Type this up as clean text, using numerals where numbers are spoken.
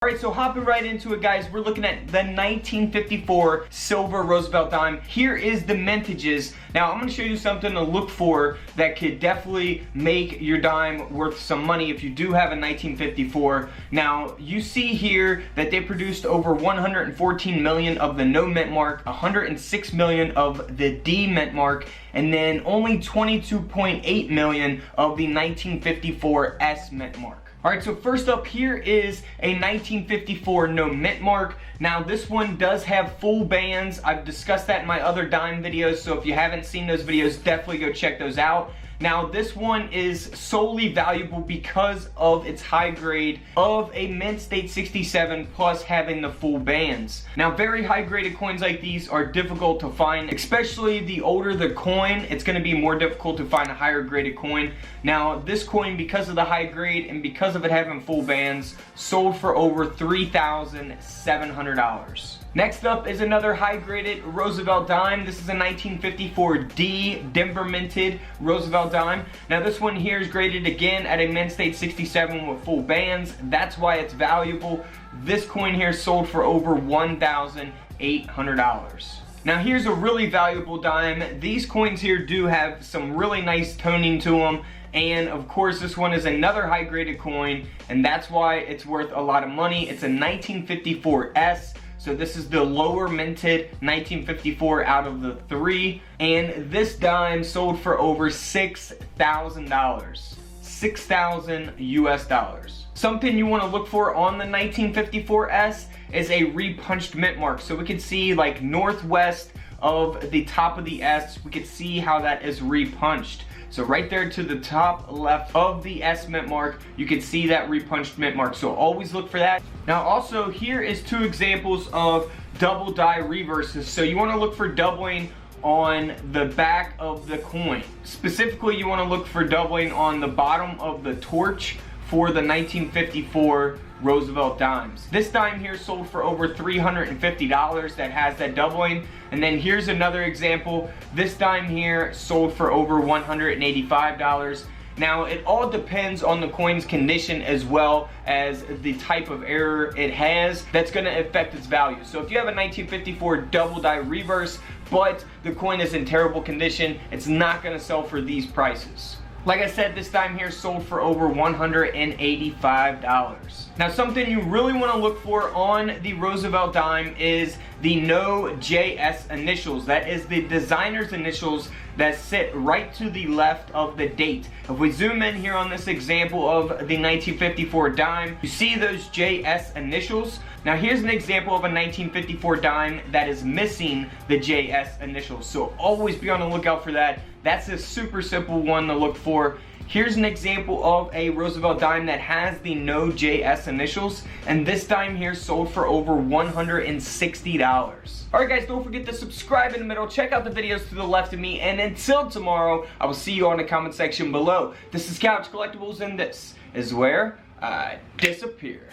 Alright, so hopping right into it, guys, we're looking at the 1954 silver Roosevelt dime. Here is the mintages. Now, I'm going to show you something to look for that could definitely make your dime worth some money if you do have a 1954. Now, you see here that they produced over 114 million of the no mint mark, 106 million of the D mint mark, and then only 22.8 million of the 1954 S mint mark. Alright, so first up here is a 1954 no mint mark. Now this one does have full bands. I've discussed that in my other dime videos, so if you haven't seen those videos, definitely go check those out. Now this one is solely valuable because of its high grade of a mint state 67 plus having the full bands. Now very high graded coins like these are difficult to find, especially the older the coin, it's going to be more difficult to find a higher graded coin. Now this coin, because of the high grade and because of it having full bands, sold for over $3,700. Next up is another high-graded Roosevelt dime. This is a 1954 D Denver minted Roosevelt dime. Now this one here is graded again at a mint state 67 with full bands. That's why it's valuable. This coin here sold for over $1,800. Now here's a really valuable dime. These coins here do have some really nice toning to them. And of course this one is another high graded coin, and that's why it's worth a lot of money. It's a 1954 S. So this is the lower minted 1954 out of the three. And this dime sold for over $6,000. 6,000 US dollars. Something you want to look for on the 1954 S is a repunched mint mark. So we can see like northwest of the top of the S, we can see how that is repunched. So right there to the top left of the S mint mark, you can see that repunched mint mark. So always look for that. Now also, here is two examples of double die reverses. So you want to look for doubling on the back of the coin. Specifically, you want to look for doubling on the bottom of the torch for the 1954 Roosevelt dimes. This dime here sold for over $350 that has that doubling. And then here's another example. This dime here sold for over $185. Now it all depends on the coin's condition as well as the type of error it has. That's going to affect its value. So if you have a 1954 double die reverse but the coin is in terrible condition, it's not going to sell for these prices. Like I said, this dime here sold for over $185. Now something you really want to look for on the Roosevelt dime is the no JS initials. That is the designer's initials that sit right to the left of the date. If we zoom in here on this example of the 1954 dime, you see those JS initials. Now here's an example of a 1954 dime that is missing the JS initials. So always be on the lookout for that. That's a super simple one to look for. Here's an example of a Roosevelt dime that has the no JS initials, and this dime here sold for over $160. Alright guys, don't forget to subscribe in the middle, check out the videos to the left of me, and until tomorrow, I will see you on the comment section below. This is Couch Collectibles, and this is where I disappear.